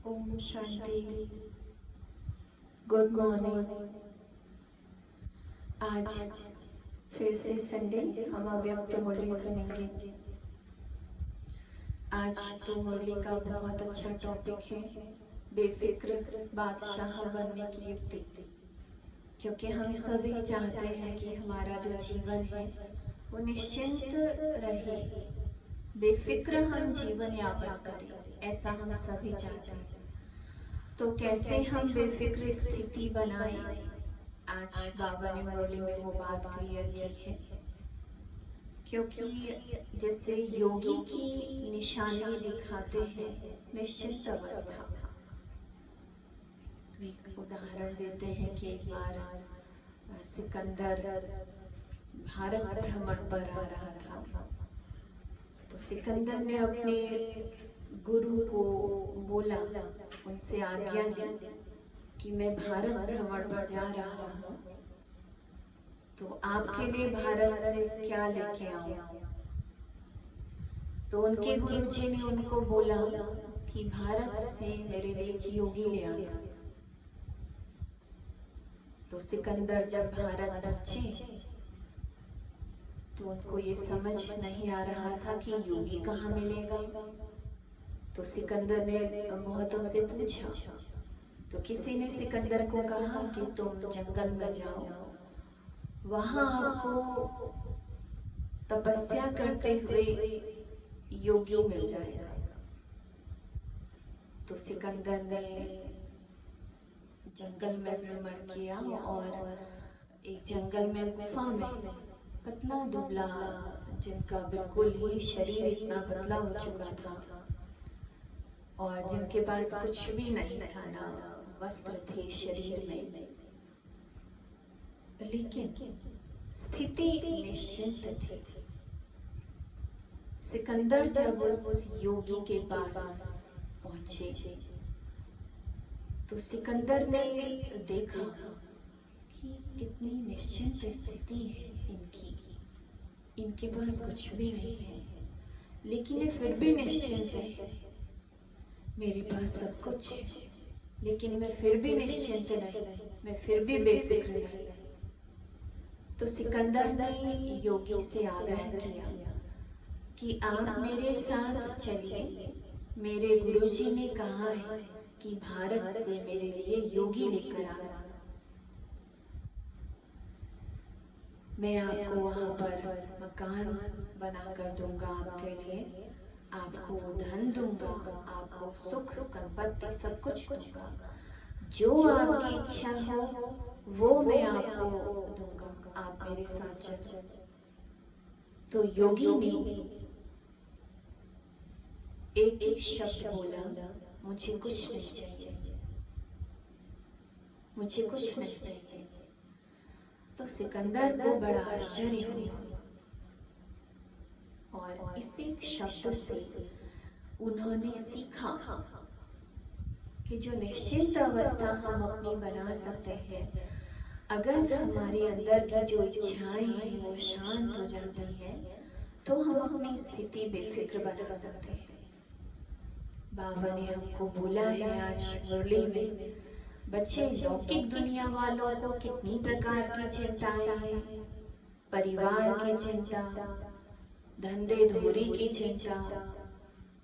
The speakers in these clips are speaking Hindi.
ओम शांति। Good morning. आज फिर से संडे हम अव्यक्त मुरली सुनेंगे। आज तो मुरली का बहुत अच्छा टॉपिक है, बेफिक्र बादशाह बनने की युक्ति। क्योंकि हम सभी चाहते हैं कि हमारा जो जीवन है वो निश्चिंत रहे, बेफिक्र हम जीवन यापन करें, ऐसा हम सभी चाहते हैं। तो कैसे हम बेफिक्र स्थिति बनाएं, आज बाबा ने मुरली में वो बात क्लियर की है। क्योंकि जैसे योगी की निशानी दिखाते हैं निश्चिंत अवस्था। एक उदाहरण देते हैं कि एक बार सिकंदर भारत भ्रमण पर आ रहा था, तो सिकंदर ने अपने गुरु को बोला, उनसे आज्ञा ली कि मैं भारत भ्रमण पर जा रहा हूँ, तो आपके लिए भारत से क्या लेके आऊं। तो उनके गुरुजी ने उनको बोला कि भारत से मेरे लिए एक योगी ले आना। तो सिकंदर जब भारत पहुंचे तो उनको ये समझ नहीं आ रहा था कि योगी कहाँ मिलेगा। तो सिकंदर ने बहुतों से पूछा, तो किसी ने सिकंदर को कहा कि तुम जंगल में जाओ, वहां आपको तपस्या करते हुए योगी मिल जाएगा। तो सिकंदर ने जंगल में भ्रमण किया और एक जंगल में गुफा में पतला दुबला, जिनका बिल्कुल ही शरीर इतना पतला हो चुका था और जिनके पास कुछ भी नहीं था, ना वस्त्र थे शरीर में, लेकिन स्थिति निश्चिंत थी। सिकंदर जब उस योगी के पास पहुंचे तो सिकंदर ने देखा कि कितनी निश्चिंत स्थिति है इनके पास कुछ भी नहीं है, लेकिन ये फिर भी निश्चिंत है। मेरे पास सब कुछ है लेकिन मैं फिर भी निश्चिंत नहीं, मैं फिर भी बेफिक्र नहीं। तो सिकंदर ने योगी से आग्रह किया कि आप मेरे साथ चलिए, मेरे गुरुजी ने कहा है कि भारत से मेरे लिए योगी लेकर आना। मैं आपको वहां पर मकान बनाकर दूंगा, आपके लिए आपको धन दूंगा, आपको सुख संपत्ति सब कुछ दूंगा, जो आपकी इच्छा हो वो मैं आपको दूंगा, आप मेरे साथ चलो। तो योगी ने एक एक शब्द बोला, मुझे कुछ नहीं चाहिए, मुझे कुछ नहीं चाहिए। तो सिकंदर को बड़ा आश्चर्य हुआ और इसी शब्द से उन्होंने सीखा कि जो निश्चिंत अवस्था हम अपनी बना सकते हैं, अगर हमारे अंदर की जो इच्छाएं हैं वो शांत हो जाती हैं, तो हम अपनी स्थिति बेफिक्र बना सकते हैं। बाबा ने हमको बोला है आज मुरली में, बच्चे लौकिक दुनिया वालों को कितनी प्रकार की चिंताएं हैं, परिवार की चिंता, धंधे धोरी की चिंता,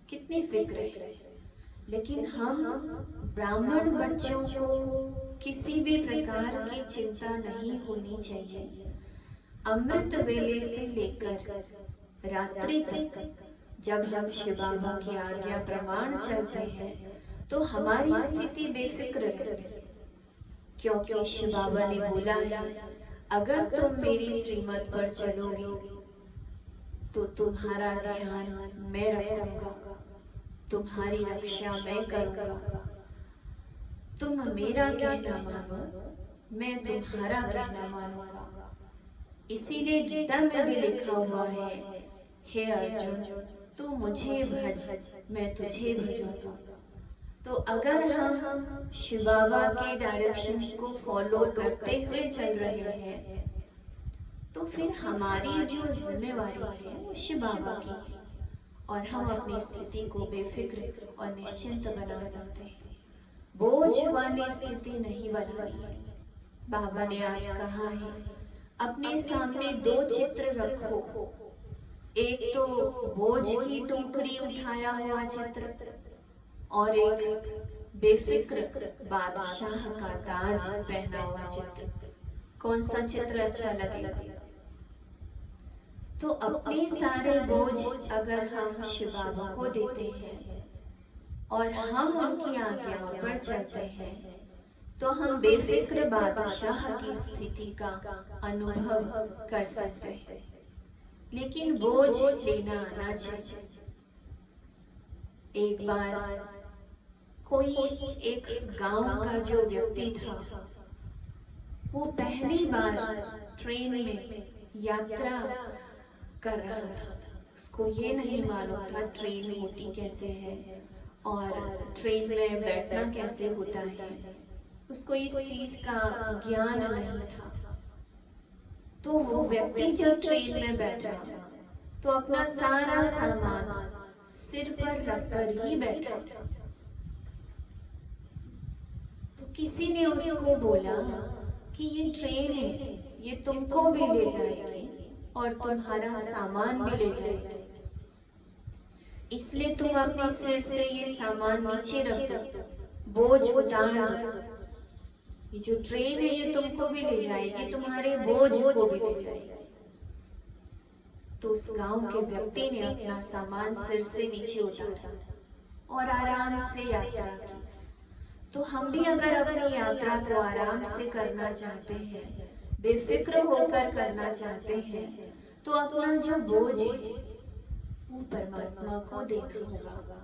कितनी फिक्र है। लेकिन हम ब्राह्मण बच्चों को किसी भी प्रकार की चिंता नहीं होनी चाहिए। अमृत वेले से लेकर रात्रि तक जब हम शिव बाबा की आज्ञा प्रमाण चलते हैं तो हमारी स्थिति बेफिक्र रहती है। क्योंकि शिव बाबा ने बोला है, अगर तुम मेरी श्रीमत पर चलोगे तो तुम्हारा ध्यान मैं रखूंगा, तुम्हारी रक्षा मैं करूंगा, तुम मेरा कहना मानो, मैं तुम्हारा कहना मानूंगा। इसीलिए गीता में भी लिखा हुआ है, हे अर्जुन तू मुझे भज, मैं तुझे भजूंगा। तो अगर हम शिव बाबा के डायरेक्शंस को फॉलो करते हुए चल रहे हैं तो फिर हमारी जो जिम्मेवारी है वो शिव बाबा की है, और हम अपनी स्थिति को बेफिक्र और निश्चिंत बना सकते हैं। बोझ वाली स्थिति नहीं बनानी। बाबा ने आज कहा है, अपने सामने 2 चित्र रखो, एक तो बोझ की टोकरी उठाया हुआ चित्र और एक बेफिक्र बादशाह का ताज पहना हुआ चित्र। कौन सा चित्र अच्छा लगेगा? तो अपने सारे बोझ अगर हम शिव बाबा को देते हैं और हम उनकी आज्ञाओं पर चलते हैं तो हम बेफिक्र बादशाह की स्थिति का अनुभव कर सकते हैं। लेकिन बोझ लेना आना चाहिए। एक बार कोई एक गांव का जो व्यक्ति था, वो पहली बार ट्रेन में यात्रा कर रहा था। उसको ये नहीं मालूम था ट्रेन होती कैसे है और ट्रेन में बैठना कैसे होता है। उसको इस चीज का ज्ञान नहीं था। तो वो व्यक्ति जब ट्रेन में बैठा तो अपना सारा सामान सिर पर रखकर ही बैठा। तो किसी ने उसको बोला कि ये ट्रेन है, ये तुमको भी ले जाएगी और तुम्हारा सामान भी ले जाएगी, इसलिए तुम अपने सिर से ये सामान नीचे रख दो, बोझ उतार दो। ये जो ट्रेन है ये तुमको भी ले जाएगी, तुम्हारे बोझ को भी ले जाएगी। तो उस गांव के व्यक्ति ने अपना सामान सिर से नीचे उतारा और आराम से यात्रा की। तो हम भी अगर अपनी यात्रा को आराम से करना चाहते हैं, बेफिक्र होकर करना चाहते हैं, तो अपना जो बोझ है वो परमात्मा को देना होगा।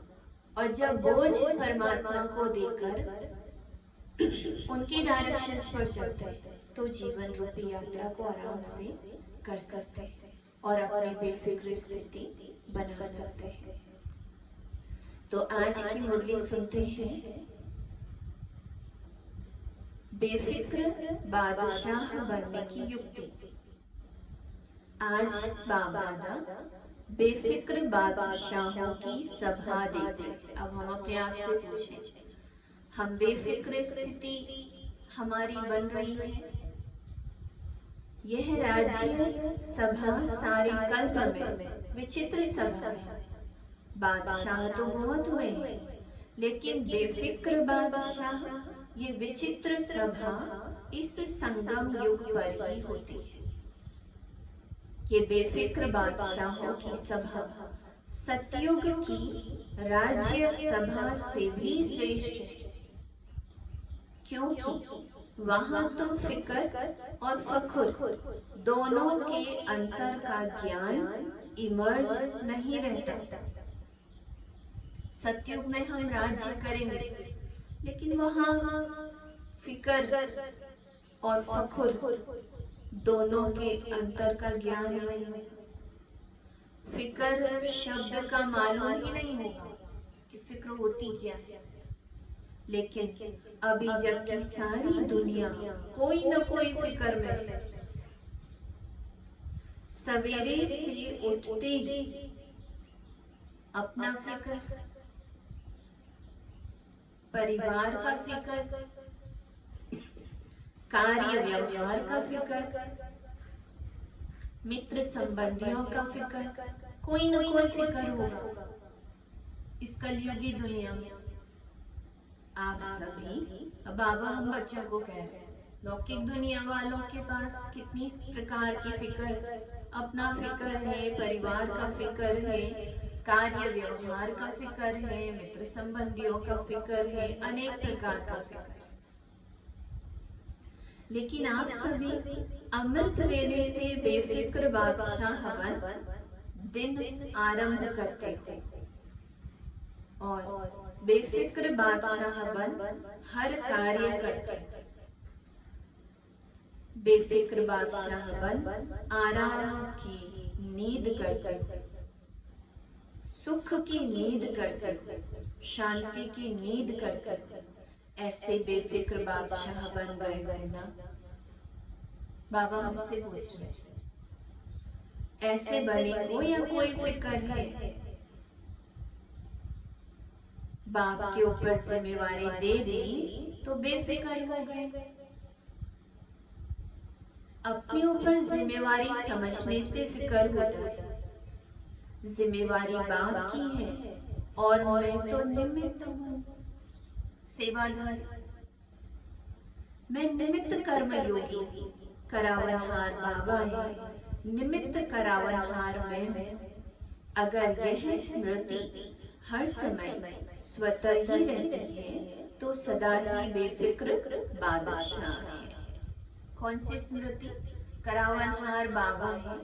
और जब बोझ परमात्मा को देकर उनकी डायरेक्शंस पर चलते हैं तो जीवन रूपी यात्रा को आराम से कर सकते हैं और अपनी बेफिक्र स्थिति बना सकते हैं। तो आज की मुरली सुनते हैं, बेफिक्र बादशाह बनने की युक्ति। आज बाबा बेफिक्र बादशाहों की सभा देते। अब हम अपने आप से पूछें, हम बेफिक्र स्थिति हमारी बन रही है? यह राज्य सभा सारे कल्प में विचित्र सभा है। बादशाह तो बहुत हुए हैं, लेकिन बेफिक्र बादशाह, ये विचित्र सभा इस संगम युग पर ही होती है। ये बेफिक्र बादशाहों की सभा सतयुग की राज्य सभा से भी श्रेष्ठ है, क्योंकि वहां तो फिक्र और फखुर दोनों के अंतर का ज्ञान इमर्ज नहीं रहता। सतयुग में हम राज्य करेंगे, लेकिन वहां फिक्र और फखुर दोनों के अंतर का ज्ञान नहीं होगा। फिक्र शब्द का मालूम ही नहीं होगा कि फिक्र होती क्या है। लेकिन अभी जबकि सारी दुनिया कोई न कोई फिक्र में, सवेरे से उठते ही अपना फिक्र, परिवार का फिक्र, कार्य व्यवहार का फिक्र, मित्र संबंधियों का फिक्र, कोई न कोई फिक्र होगा इस कलयुगी दुनिया में। आप सभी, बाबा हम बच्चों को कह रहे हैं, लौकिक दुनिया वालों के पास कितनी प्रकार की फिक्र, अपना फिक्र है, परिवार का फिक्र है, कार्य व्यवहार का फिक्र है, मित्र संबंधियों का फिक्र है, अनेक प्रकार का फिक्र। लेकिन आप सभी अमृत वेले से बेफिक्र बादशाह बन दिन आरंभ करते हो और बेफिक्र बादशाह बन हर कार्य करते। बेफिक्र बादशाह बन आराम की नींद करते, सुख की नींद करते, शांति की नींद करते। ऐसे बेफिक्र बादशाह बन गए ना? बाबा हमसे पूछ रहे, ऐसे बने हो या कोई फिक्र है? बाप के ऊपर जिम्मेवारी दे दी तो बेफिक्र हो गए। अपने ऊपर जिम्मेवारी समझने से फिक्र होता है। जिम्मेवारी बाप की है और मैं तो निमित्त हूँ, सेवाधार। मैं निमित्त कर्मयोगी, करावनहार बाबा है, निमित्त करावनहार मैं हूँ। अगर यह स्मृति हर समय स्वतः ही रहती है तो सदा ही बेफिक्र बादशाह है। कौन सी स्मृति? करावनहार बाबा है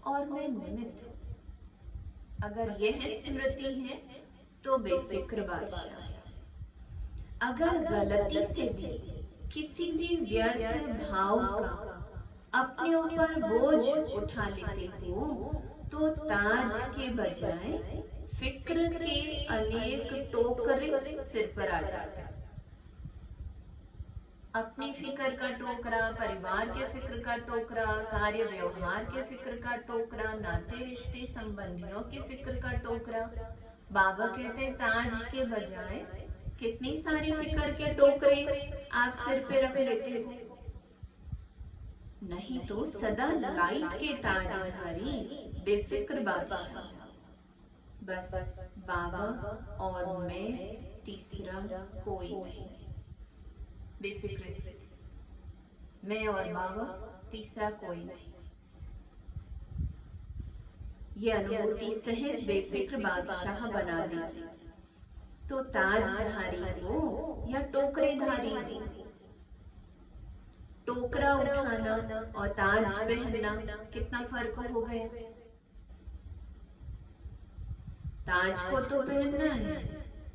और मैं निमित्त। अगर यह स्मृति है तो बेफिक्र बादशाह है। अगर गलती से भी किसी भी व्यर्थ भाव का अपने ऊपर बोझ उठा लेते हो तो ताज के बजाय फिक्र के अनेक टोकरे सिर पर आ जाते हैं। अपनी फिक्र का टोकरा, परिवार के फिक्र का टोकरा, कार्य व्यवहार के फिक्र का टोकरा, नाते रिश्ते संबंधियों के फिक्र का टोकरा। बाबा कहते हैं ताज के बजाय कितनी सारी फिक्र के टोकरे आप सिर पे रख लेते हो। नहीं तो सदा लाइट के ताजधारी बेफिक्र बादशाह। बस बाबा और मैं, तीसरा कोई नहीं। बेफिक्र स्थिति, मैं और बाबा, तीसरा कोई नहीं। ये अनुभूति सहज बेफिक्र बादशाह बना देगी। तो ताजधारी हो या टोकरेधारी हो, टोकरा उठाना और ताज पहनना कितना फर्क हो गया। ताज को तो पहनना है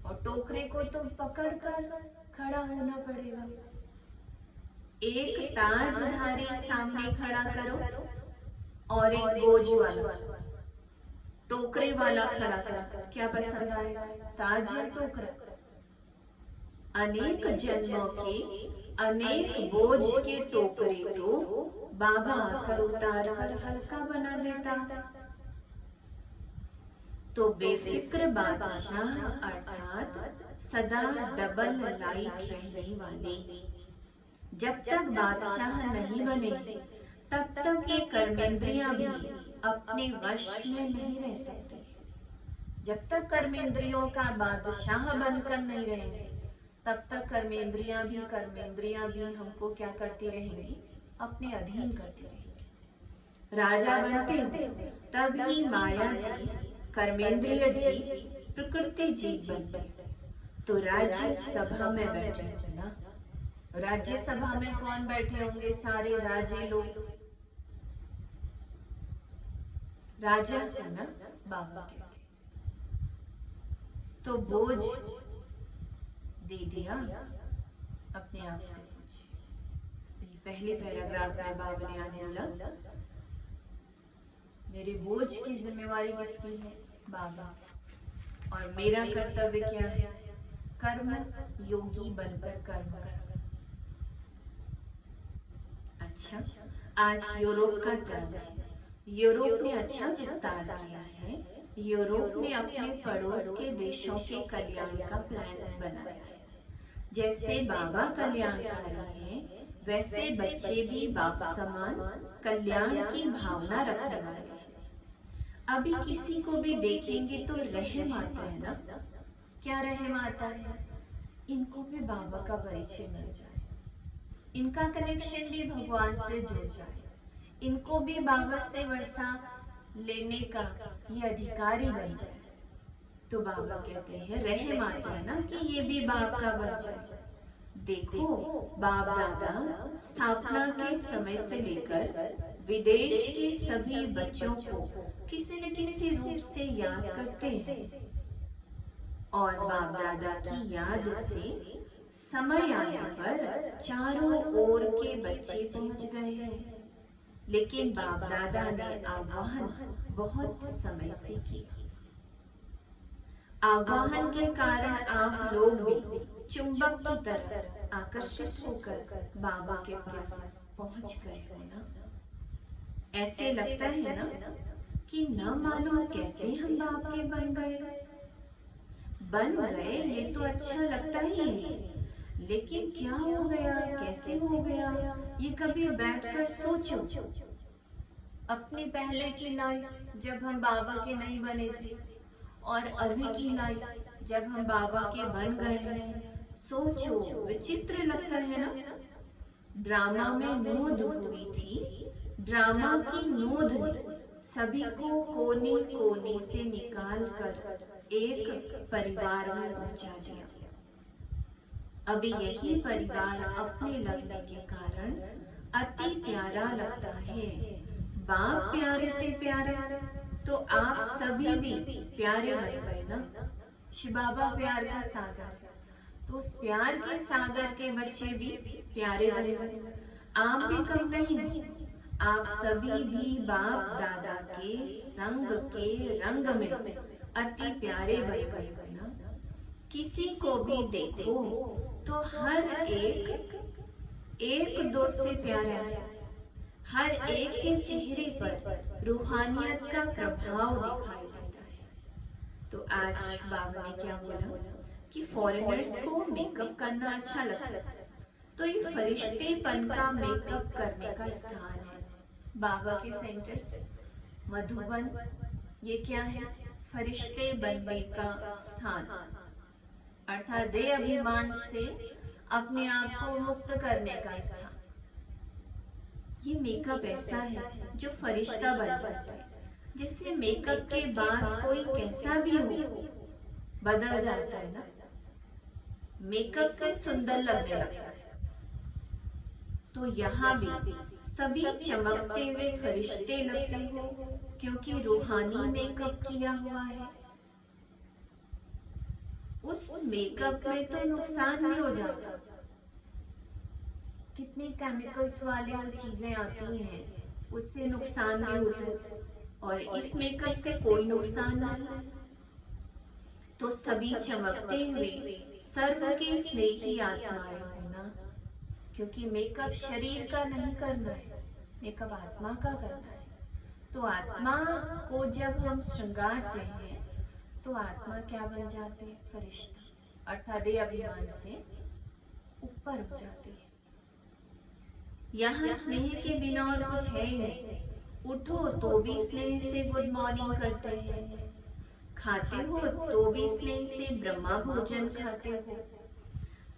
और टोकरे को तो पकड़कर खड़ा होना पड़ेगा। एक ताजधारी सामने खड़ा करो और एक बोझ वाला टोकरे वाला खड़ा करो, क्या पसंद आएगा, ताज या टोकरा? अनेक जन्मों के अनेक बोझ के टोकरे तो बाबा आकर उतार कर हल्का बना देता। तो बेफिक्र बादशाह अर्थात सदा डबल लाइट रहने वाले। जब तक बादशाह नहीं बने तब तक ये कर्मेंद्रियां भी अपने वश में नहीं रह सकती। जब तक कर्मेंद्रियों का बादशाह बनकर नहीं रहेंगे तब तक कर्मेंद्रियां भी हमको क्या करती रहेंगी, अपने अधीन करती रहेंगी। राजा बनते हो तब ही माया जी, कर्मेंद्रिय जी, प्रकृति जी बनते। तो राज्य सभा में बैठे हो ना, राज्य सभा में कौन बैठे होंगे? सारे राजे लोग, राजा है ना बाबा के। तो बोझ दे दिया, अपने आप से पूछिए। पहले पैराग्राफ में बाबा ने आने बोला, मेरे बोझ की जिम्मेवारी किसकी है? बाबा। और मेरा कर्तव्य क्या है? कर्म योगी बनकर कर्म करना। अच्छा, आज यूरोप का टर्न है। यूरोप ने अच्छा विस्तार किया है। यूरोप ने अपने पड़ोस के देशों के कल्याण का प्लान बनाया है। जैसे बाबा कल्याणकारी हैं, वैसे बच्चे भी बाप समान कल्याण की भावना रखने वाले हैं। अभी किसी को भी देखेंगे तो रहम आता है ना? क्या रहम आता है? इनको भी बाबा का परिचय मिल जाए, इनका कनेक्शन भी भगवान से जुड़ जाए, इनको भी बाबा से वर्षा लेने का ये अधिकारी बन जाए। तो बाबा कहते हैं रहम आता है ना कि ये भी बाप का बन जाए। देखो, बाप दादा स्थापना के समय से लेकर विदेश के सभी बच्चों को किसी न किसी रूप से याद करते हैं और बाप दादा की याद से समय आने पर चारों ओर के बच्चे पहुंच गए हैं। लेकिन बाप दादा ने आह्वान बहुत समय से किया। आह्वान के कारण आप लोग भी चुंबक की तरह आकर्षित होकर बाबा के पास पहुंच गए हो ना। ऐसे लगता है ना कि न मालूम कैसे हम बाप के बन गए। बन गए ये तो अच्छा लगता ही है, लेकिन क्या हो गया, कैसे हो गया, ये कभी बैठकर सोचो। अपनी पहले की लाइफ जब हम बाबा के नहीं बने थे और अभी की लाइफ जब हम बाबा के बन गए हैं, सोचो, विचित्र लगता है ना। ड्रामा में नोद हुई थी, ड्रामा की नोद ने सभी को कोने कोने से निकाल कर एक परिवार में पहुंचा दिया। अभी यही परिवार अपने लगने के कारण अति प्यारा लगता है। बाप प्यारे थे प्यारे, तो आप सभी भी प्यारे बन गए ना। शिव बाबा प्यार का सागर, तो उस प्यार के सागर के बच्चे भी प्यारे बन गए। आप भी कम नहीं, आप सभी भी बाप दादा के संग के रंग में अति प्यारे बन गए ना। किसी को भी देखो तो हर एक दो से प्यारा है, हर एक के चेहरे पर रूहानियत का प्रभाव दिखाई देता है। तो आज बाबा ने क्या बोला कि फॉरेनर्स को मेकअप करना अच्छा लगता है, तो ये फरिश्तेपन का मेकअप करने का स्थान है। बाबा के सेंटर्स मधुबन, ये क्या है, फरिश्ते बनने का स्थान, अर्थात देह अभिमान से अपने आप को मुक्त करने का स्थान। ये मेकअप ऐसा है जो फरिश्ता बन जाता है। जैसे मेकअप के बाद कोई कैसा भी हो बदल जाता है ना, मेकअप से सुंदर लगने लगता है। तो यहाँ भी सभी चमकते हुए फरिश्ते लगते हो, क्योंकि रूहानी मेकअप किया हुआ है। उस मेकअप में तो नुकसान नहीं हो जाता, कितने केमिकल्स वाले वो चीजें आती हैं, उससे नुकसान भी होता है, और इस मेकअप से कोई नुकसान नहीं। तो सभी चमकते हुए सर्व के स्नेही आत्माएं होना, क्योंकि मेकअप शरीर का नहीं करना है, मेकअप आत्मा का करना है। तो आत्मा को जब हम श्रृंगारते हैं तो आत्मा क्या बन जाती है, फरिश्ता, अर्थात देह अभिमान से ऊपर हो जाती है। यहाँ स्नेह के बिना और कुछ है ही नहीं। उठो तो भी स्नेह से गुड मॉर्निंग करते हैं, खाते हो तो भी स्नेह से ब्रह्मा भोजन खाते हो,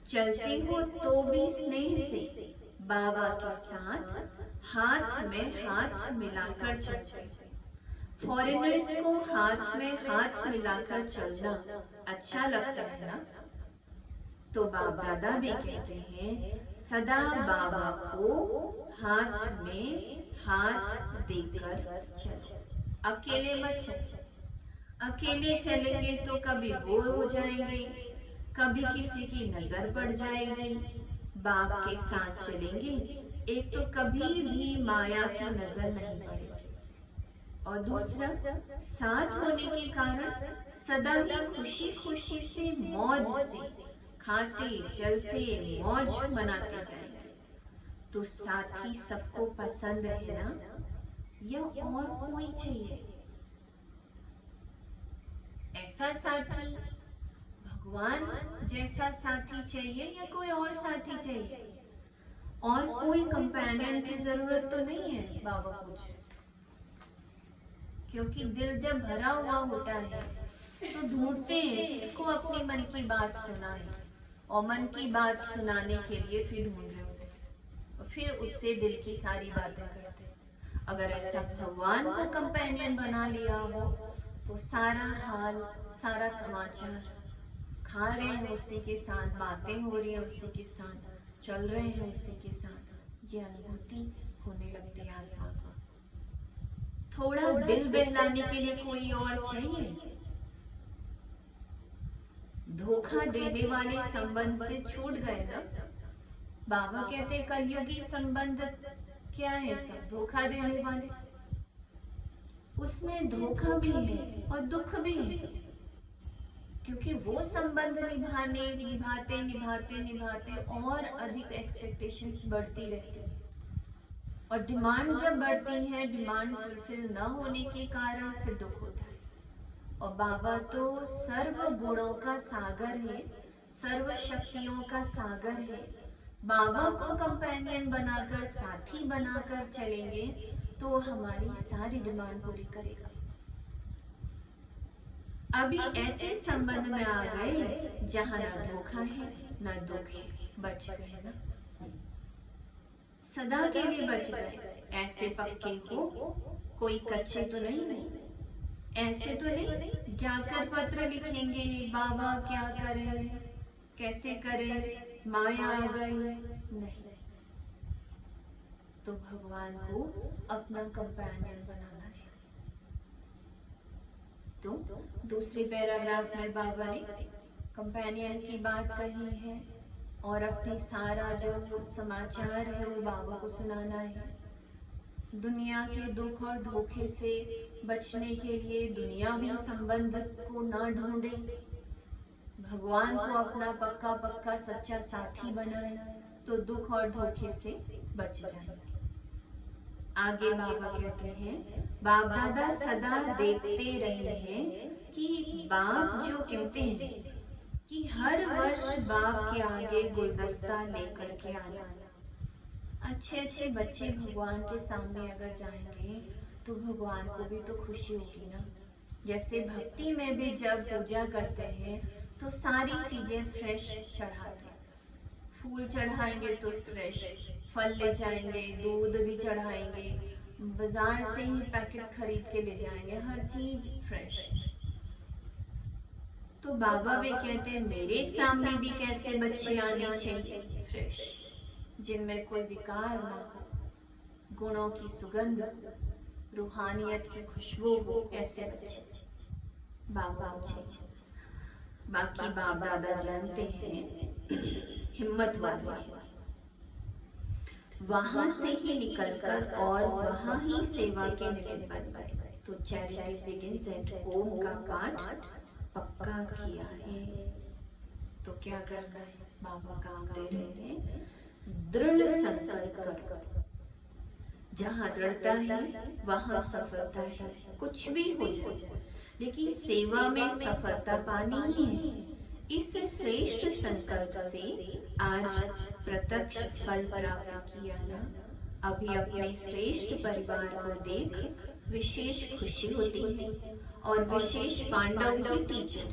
चलते हो तो भी स्नेह से बाबा के साथ हाथ में हाथ मिलाकर चलते हो। फॉरेनर्स को हाथ में हाथ मिलाकर चलना अच्छा लगता है ना। तो बाप दादा भी कहते हैं, सदा बाबा को हाथ में हाथ देकर चलो, अकेले मत चलो। अकेले चलेंगे तो कभी बोर हो जाएंगे, कभी किसी की नजर पड़ जाएगी। बाप के साथ चलेंगे, एक तो कभी भी माया की नजर नहीं पड़ेगी, और दूसरा साथ होने के कारण सदा ही खुशी खुशी से मौज से खाते चलते मौज मनाते जाएंगे। तो साथी सबको पसंद है ना, या और कोई चाहिए? ऐसा साथी, भगवान जैसा साथी चाहिए या कोई और साथी चाहिए? और कोई कंपेनियन की जरूरत तो नहीं है बाबा पूछे, क्योंकि दिल जब भरा हुआ होता है तो ढूंढते हैं किसको अपनी मन की बात सुनाए, और मन की बात सुनाने के लिए फिर ढूंढ रहे होते हैं, और फिर उससे दिल की सारी बातें करते हैं। अगर ऐसा भगवान को कंपेनियन बना लिया हो तो सारा हाल, सारा समाचार खा रहे हैं उसी के साथ, बातें हो रही है उसी के साथ, चल रहे हैं उसी के साथ, ये अनुभूति होने लगती है आत्मा को। थोड़ा दिल बहलाने के लिए कोई और चाहिए? धोखा देने वाले संबंध से छूट गए ना। बाबा कहते हैं कलयुगी संबंध क्या है, सब धोखा देने वाले। उसमें धोखा भी है और दुख भी है, क्योंकि वो संबंध निभाते निभाते निभाते और अधिक एक्सपेक्टेशंस बढ़ती रहती है, और डिमांड जब बढ़ती है, डिमांड फुलफिल न होने के कारण फिर दुख होता है, और बाबा तो सर्व गुणों का सागर है, सर्व शक्तियों का सागर है। बाबा को कंपेनियन बनाकर, साथी बनाकर चलेंगे तो हमारी सारी डिमांड पूरी करेगा। अभी ऐसे संबंध में आ गए जहां ना धोखा है ना दुख है, बच गए ना, सदा के लिए बच गए। ऐसे पक्के को कोई कच्चे तो नहीं, ऐसे तो नहीं जाकर पत्र लिखेंगे बाबा क्या करे, कैसे करे, माया आ गई, नहीं। तो भगवान को अपना कंपेनियन बनाना है। तो दूसरे पैराग्राफ में बाबा ने कंपेनियन की बात कही है और अपने सारा जो समाचार है वो बाबा को सुनाना है। दुनिया के दुख और धोखे से बचने के लिए दुनियावी संबंध को ना ढूंढे, भगवान को अपना पक्का पक्का सच्चा साथी बनाए तो दुख और धोखे से बच जाए। आगे बाबा कहते हैं, बाप दादा सदा देखते रहे हैं कि बाप जो कहते हैं कि हर वर्ष बाप के आगे गुलदस्ता लेकर के आना। अच्छे अच्छे बच्चे भगवान के सामने अगर जाएंगे तो भगवान को भी तो खुशी होगी ना। जैसे भक्ति में भी जब पूजा करते हैं तो सारी चीजें फ्रेश चढ़ाते हैं, फूल चढ़ाएंगे तो फ्रेश, फल ले जाएंगे, दूध भी चढ़ाएंगे, बाजार से ही पैकेट खरीद के ले जाएंगे, हर चीज फ्रेश। तो बाबा भी कहते हैं मेरे सामने भी कैसे बच्चे आने चाहिए, फ्रेश, जिनमें कोई विकार ना हो, गुणों की सुगंध, रूहानियत की खुशबू हो, ऐसे बच्चे बाबा चाहिए। बाकी बाप दादा जानते हैं हिम्मत वाले हैं, वहां से ही निकलकर और वहां ही सेवा के निमित्त बन गए। तो चैरिटी बिगिंस एट होम का पाठ पक्का किया है। तो क्या करना है, बाबा काम दे रहे हैं, दृढ़ संकल्प करो। जहां दृढ़ता है वहां सफलता है, कुछ भी हो जाए, लेकिन सेवा में सफलता पानी ही है। इस श्रेष्ठ संकल्प से आज प्रत्यक्ष फल प्राप्त किया ना। अभी अपने श्रेष्ठ परिवार को देख विशेष खुशी होती है और विशेष पांडव ही टीचर।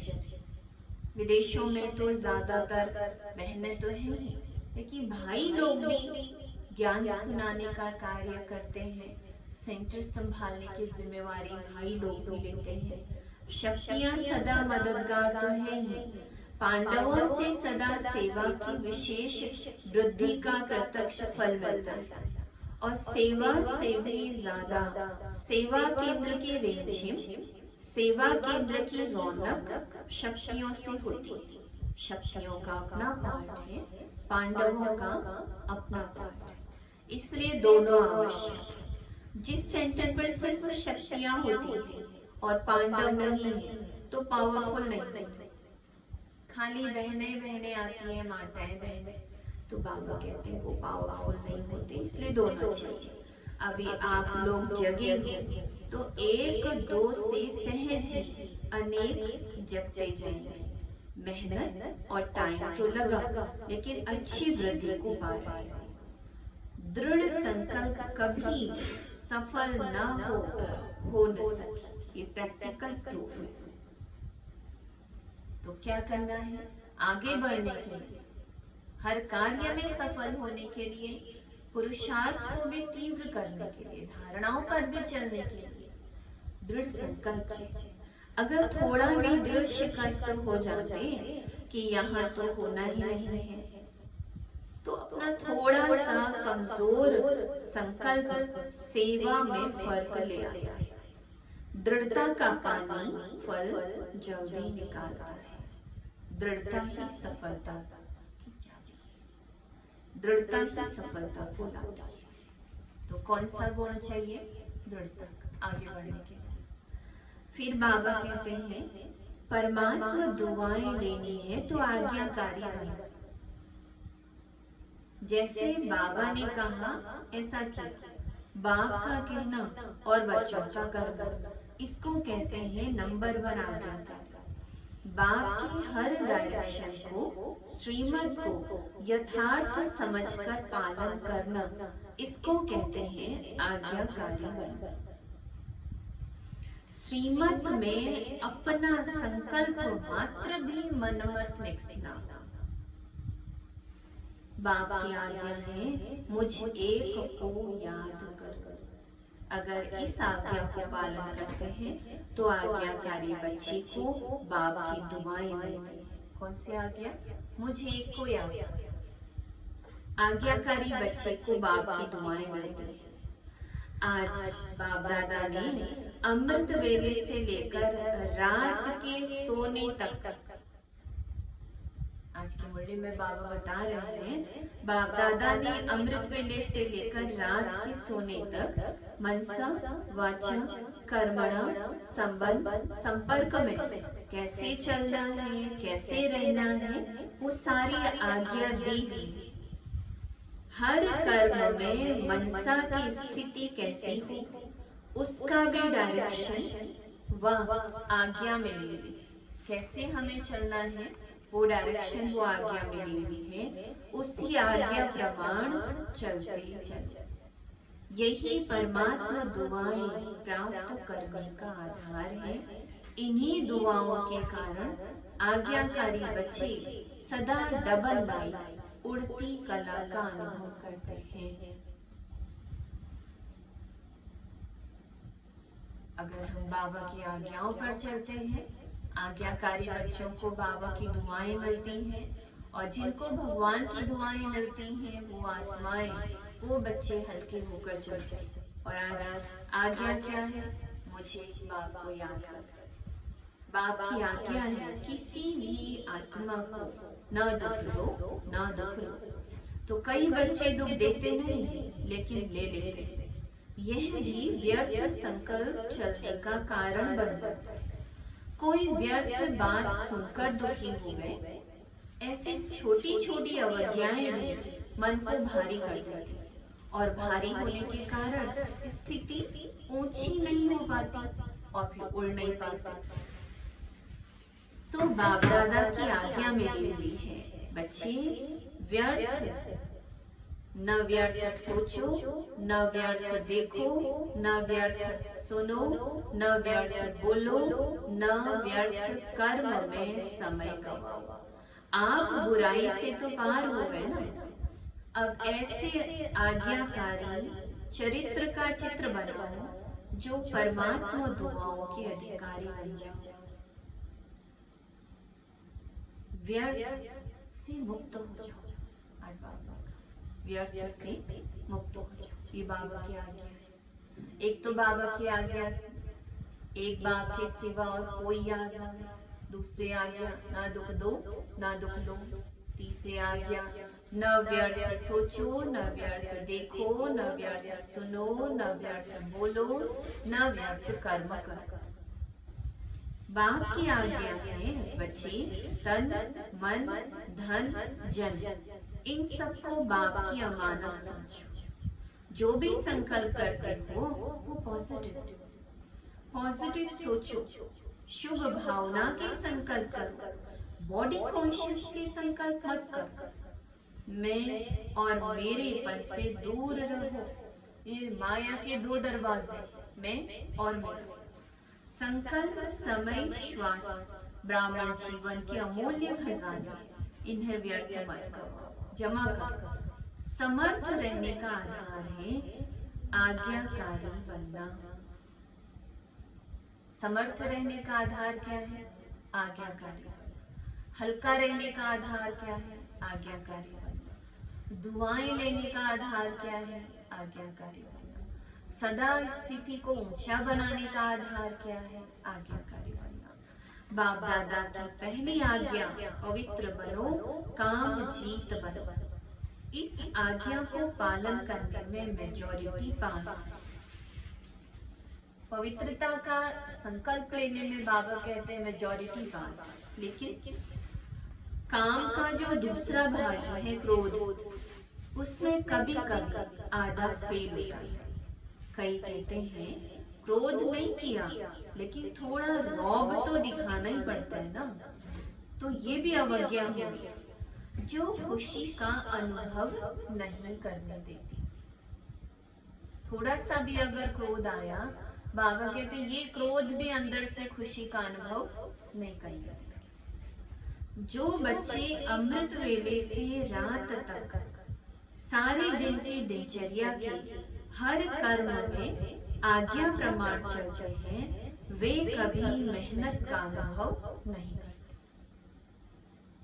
विदेशों में तो ज्यादातर बहनें तो हैं ही, लेकिन भाई लोग भी ज्ञान सुनाने का कार्य करते हैं। सेंटर संभालने की जिम्मेवारी भाई लोग भी लेते हैं। शक्तियां सदा मददगार तो है ही, पांडवों से सदा सेवा की विशेष वृद्धि का प्रत्यक्ष फल मिलता है। और सेवा से भी ज्यादा सेवा केंद्र की रिमझिम, सेवा केंद्र की रौनक शक्तियों से होती है। शक्तियों का अपना पार्ट है, पांडवों का अपना पार्ट है, इसलिए दोनों आवश्यक है। जिस सेंटर पर सिर्फ शक्तियां होती है और पांडव नहीं है तो पावरफुल नहीं होते, खाली बहनें बहनें आती हैं, माताएं बहनें, तो बाबा कहते हैं वो पावरफुल नहीं होते, इसलिए दोनों चाहिए। अभी आप लोग जगे हो तो एक दो से सहज ही अनेक जगते जाएंगे। मेहनत और टाइम तो लगा, लेकिन अच्छी वृद्धि को पा रहे हैं। दृढ़ संकल्प कभी सफल ना हो न सके, ये प्रैक्टिकल प्रूफ है। तो क्या करना है, आगे बढ़ने के लिए, हर कार्य में सफल होने के लिए, पुरुषार्थ को भी तीव्र करने के लिए, धारणाओं पर भी चलने के लिए दृढ़ संकल्प चाहिए। अगर थोड़ा भी दृढ़ शिकस्त हो जाते कि यहाँ तो होना ही नहीं है, तो अपना थोड़ा सा कमजोर संकल्प सेवा में फर्क ले आता है। दृढ़ता का पानी फल जल्दी निकालता है। दृढ़ता ही सफलता की चाबी है, दृढ़ता ही सफलता को लाती है। तो कौन सा गुण चाहिए, दृढ़ता, आगे बढ़ने के लिए। फिर बाबा कहते हैं परमात्मा दुआएं लेनी है तो आज्ञाकारी बनो। जैसे बाबा ने कहा ऐसा किया, बाप का कहना और बच्चों का करना, इसको कहते हैं नंबर 1 आज्ञाकारी। बाप की हर डायरेक्शन को, श्रीमत को यथार्थ समझकर पालन करना, इसको कहते हैं आज्ञाकारी बनना। श्रीमत में अपना संकल्प मात्र भी मन मत मिक्स ना। बाप की आज्ञा है मुझ एक को याद कर। अगर इस आज्ञा को पालन करते हैं तो आज्ञाकारी बच्चे को बाप की दुआएं मिलती हैं। कौन सी आज्ञा? मुझे एक को याद कर। आज्ञाकारी बच्चे को बाप की दुआएं मिलती हैं। आज बाप दादा ने अमृत वेले से लेकर रात के सोने तक, आज की मुरली में बाबा बता रहे हैं, बाप दादा ने अमृत वेले से लेकर रात के सोने तक मनसा वाचा कर्मणा संबंध संपर्क में कैसे चलना है, कैसे रहना है, वो सारी आज्ञा दी। हर कर्म में मनसा की स्थिति कैसी हो, उसका भी डायरेक्शन वह आज्ञा मिलेगी। कैसे हमें चलना है वो डायरेक्शन, वो आज्ञा मिली हुई है, उसी आज्ञा प्रमाण चलते चलते। यही परमात्मा दुआएं प्राप्त करने का आधार है। इन्हीं दुआओं के कारण आज्ञाकारी बच्चे सदा डबल लाइट, उड़ती कला का अनुभव करते हैं। अगर हम बाबा की आज्ञाओं पर चलते हैं, आज्ञाकारी बच्चों को बाबा की दुआएं मिलती हैं, और जिनको भगवान की दुआएं मिलती हैं वो आत्माएं, वो बच्चे हल्के होकर चलते हैं। और आज आज्ञा क्या है? मुझे बाप को याद कर। बाप की आज्ञा है किसी भी आत्मा को न दुख दो, न दुख लो। तो कई बच्चे दुख देते नहीं लेकिन ले लेते हैं। यह भी व्यर्थ संकल्प चलने का कारण बन जाता है। कोई व्यर्थ बात सुनकर दुखी हो गए, ऐसी छोटी छोटी अवज्ञाएं भी मन को भारी कर देती, और भारी होने के कारण स्थिति ऊंची नहीं हो पाती और फिर उड़ नहीं पाती। तो बाप दादा की आज्ञा मिली हुई है, बच्चे व्यर्थ न व्यर्थ सोचो, न व्यर्थ देखो, न व्यर्थ सुनो, न व्यर्थ बोलो, न व्यर्थ कर्म में समय गवाओ। आप बुराई से तो पार हो गए ना। अब ऐसे आज्ञाकारी चरित्र का चित्र बनाओ जो परमात्मा दुआओं के अधिकारी बन जाओ। व्यर्थ से मुक्त हो जाओ। आज बाबा व्यर्थ से मुक्त हो जाओ, ये बाबा की आज्ञा है। एक तो बाबा की आज्ञा, एक बाप के सिवा और कोई आज्ञा, दूसरी आज्ञा ना दुख दो ना दुख लो, तीसरी आज्ञा न व्यर्थ सोचो, न व्यर्थ देखो, न व्यर्थ सुनो, न व्यर्थ बोलो, न व्यर्थ कर्म करो। बाप की आज्ञा है बच्चे तन मन धन जन, इन सबको बाप की अमानत समझो। जो भी संकल्प करते हो वो पॉजिटिव सोचो, शुभ भावना के संकल्प करो, बॉडी कॉन्शियस के संकल्प मत करो। मैं और मेरेपन से दूर रहो। ये माया के दो दरवाजे, मैं और मेरा। संकल्प, समय, श्वास ब्राह्मण जीवन के अमूल्य खजाने, इन्हें व्यर्थ मत करो, जमा करो। समर्थ रहने का आधार है आज्ञाकारी बनना। समर्थ रहने का आधार क्या है? आज्ञाकारी। हल्का रहने का आधार क्या है? आज्ञाकारी बनना। दुआएं लेने का आधार क्या है? आज्ञाकारी बनना। सदा स्थिति को ऊंचा बनाने का आधार क्या है? आज्ञाकारी बनना। बाप दादा की पहली आज्ञा पवित्र बनो, काम जीत बनो। इस आज्ञा को पालन करने में मेजॉरिटी पास। पवित्रता का संकल्प लेने में बाबा कहते हैं मेजॉरिटी पास, लेकिन काम का जो दूसरा भाग है क्रोध, उसमें कभी कभी आधा फेल हो जाता है। कई कहते हैं क्रोध नहीं किया, लेकिन थोड़ा रौब तो दिखाना ही पड़ता है ना, तो ये भी अवज्ञा हुई जो खुशी का अनुभव नहीं करने देती। थोड़ा सा भी अगर क्रोध आया, बाबा कहते ये क्रोध भी अंदर से खुशी का अनुभव नहीं करेगा। जो बच्चे अमृत वेले से रात तक सारे दिन की दिनचर्या के हर कर्म में आज्ञा प्रमाण चलते हैं, वे कभी मेहनत का अनुभव नहीं करते।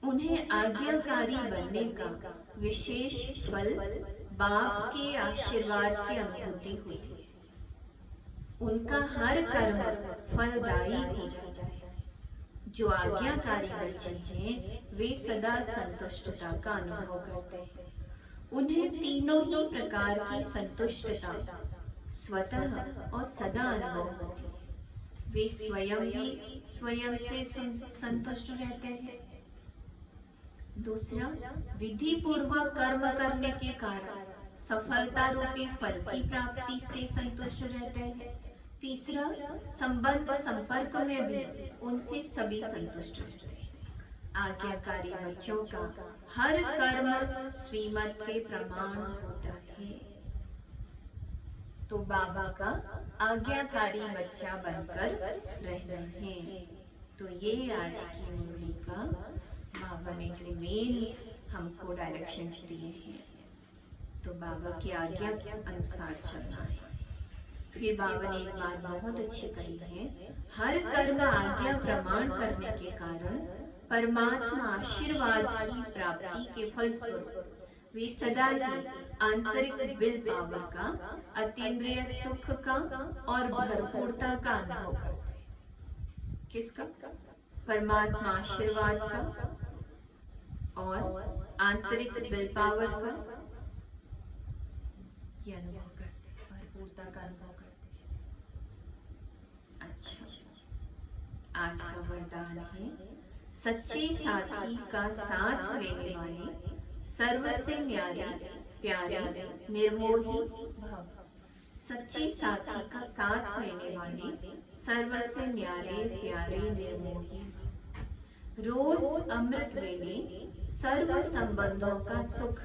उन्हें आज्ञाकारी बनने का विशेष फल बाप के आशीर्वाद की अनुभूति हुई है। उनका हर कर्म फलदायी हो जाता है। जो आज्ञाकारी बच्चे हैं, वे सदा संतुष्टता का अनुभव करते हैं। उन्हें तीनों ही प्रकार की संतुष्टता स्वतः और सदा अनुभव होती है। वे स्वयं भी स्वयं से संतुष्ट रहते हैं। दूसरा, विधि पूर्वक कर्म करने के कारण सफलता रूपी फल की प्राप्ति से संतुष्ट रहते हैं। तीसरा, संबंध संपर्क में भी उनसे सभी संतुष्ट रहते हैं। आज्ञाकारी बच्चों का हर कर्म श्रीमत के प्रमाण होता है। तो बाबा का आज्ञाकारी बच्चा बनकर रहना है। तो ये आज की मुरली का बाबा ने जो मेन हमको डायरेक्शंस दिए हैं, तो बाबा की आज्ञा के अनुसार चलना है। फिर बाबा ने एक बात बहुत अच्छी कही है, हर कर्म आज्ञा प्रमाण करने के कारण परमात्मा आशीर्वाद की प्राप्ति के फलस्वरूप वे सदा ही आंतरिक विल पावर का, अतीन्द्रिय सुख का और भरपूरता का अनुभव करते हैं। किसका? परमात्मा आशीर्वाद का और आंतरिक विल पावर का ये अनुभव करते हैं, भरपूरता का अनुभव करते हैं। अच्छा, आज का वरदान है, सच्चे साथी का साथ लेने वाले सर्वसे न्यारे प्यारे निर्मोही भव। सच्चे साथी का साथ लेने वाले सर्वसे न्यारे प्यारे निर्मोही भव। रोज अमृत वेले सर्व संबंधों का सुख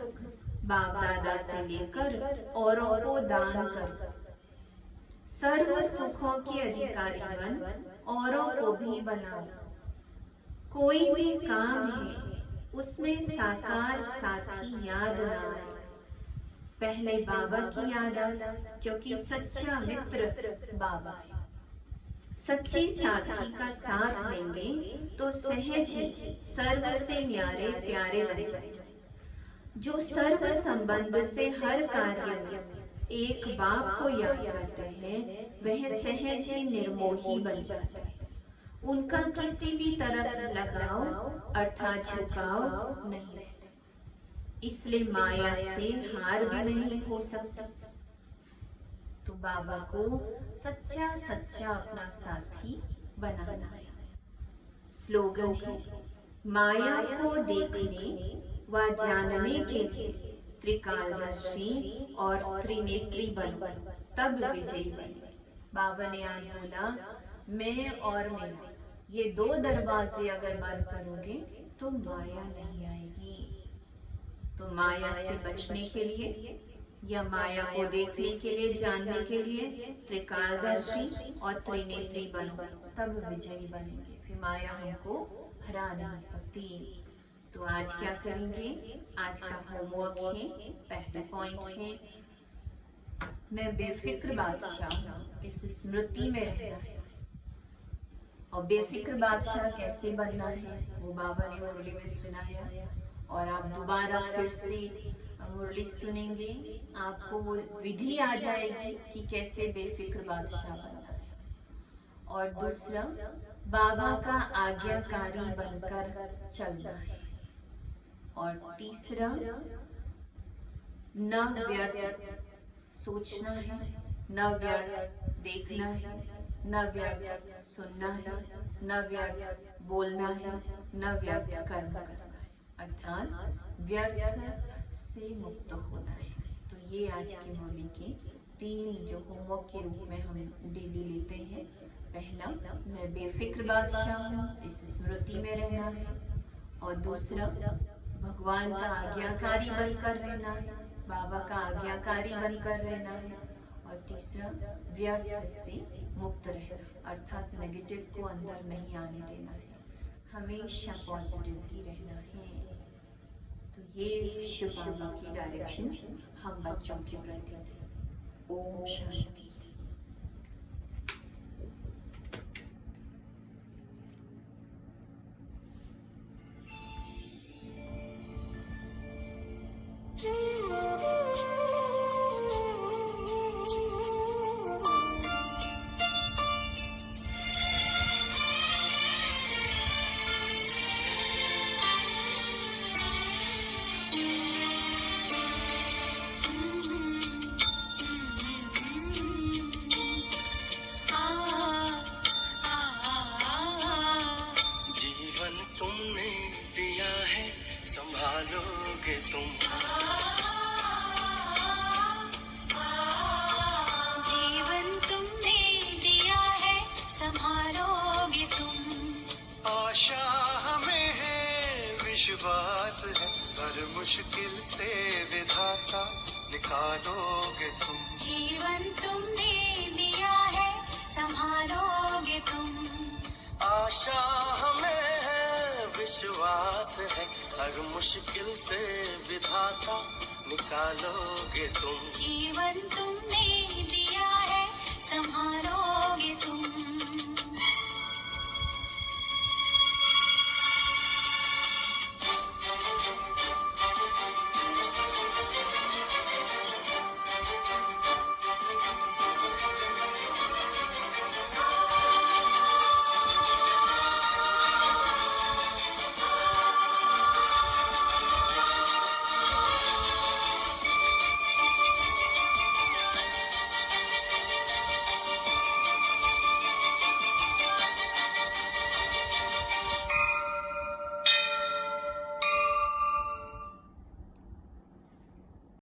बाप दादा से लेकर औरों को दान कर सर्व सुखों के अधिकारी बन औरों को भी बनाओ। कोई भी काम है उसमें साकार साथी याद ना आए, पहले बाबा की याद आए, क्योंकि सच्चा मित्र बाबा है। सच्चे साथी का साथ लेंगे तो सहज ही सर्व से न्यारे प्यारे बन जाएंगे। जो सर्व संबंध से हर कार्य में एक बाप को याद करते हैं, वह सहज ही निर्मोही बन जाते हैं। उनका किसी भी तरफ लगाव अर्थात झुकाव नहीं रहता, इसलिए माया से हार भी नहीं हो सकता। तो बाबा को सच्चा सच्चा अपना साथी बनाना है। स्लोगन है, माया को देखने व जानने के लिए त्रिकालदर्शी और त्रिनेत्री बन, तब विजयी बन। बाबा ने आज बोला, मैं और मेरा ये दो दरवाजे अगर बंद करोगे तो माया नहीं आएगी। तो माया से बचने के लिए या माया को देखने के लिए, जानने के लिए त्रिकालदर्शी और त्रिनेत्री बनो, तब विजयी बनेंगे। फिर माया हमको हरा नहीं सकती। तो आज क्या करेंगे? आज का होमवर्क है, पहला पॉइंट है, मैं बेफिक्र बादशाह इस स्मृति में रहना है। और बेफिक्र बादशाह कैसे बनना है वो बाबा ने मुरली में सुनाया, और आप दोबारा फिर से मुरली सुनेंगे, आपको वो विधि आ जाएगी कि कैसे बेफिक्र बादशाह बनना है। और दूसरा, बाबा का आज्ञाकारी बनकर चलना है। और तीसरा, न व्यर्थ सोचना है, न व्यर्थ देखना है, न व्यर्थ सुनना है, न व्यर्थ बोलना है, न व्यर्थ कर्म करना है, अर्थात व्यर्थ से मुक्त होना है। तो ये आज की मुरली के 3 जो होमवर्क के रूप में हम डेली लेते हैं। पहला, मैं बेफिक्र बादशाह हूँ, इस स्मृति में रहना है। और दूसरा, भगवान का आज्ञाकारी बनकर रहना है, बाबा का आज्ञाकारी बनकर रहना है। और तीसरा, व्यर्थ से मुक्त रहना, अर्थात नेगेटिव को अंदर नहीं आने देना है, हमेशा पॉजिटिव ही रहना है। तो ये शिव बाबा की डायरेक्शंस हम बच्चों के प्रति थे। ओम शांति। तुमने दिया है संभालोगे तुम, जीवन तुमने दिया है संभालोगे तुम। आशा हमें है, विश्वास है, हर मुश्किल से विधाता निकालोगे तुम। जीवन तुमने दिया है संभालोगे तुम। आशा हमें है, विश्वास है, हर मुश्किल से विधाता निकालोगे तुम। जीवन तुमने दिया है संभालो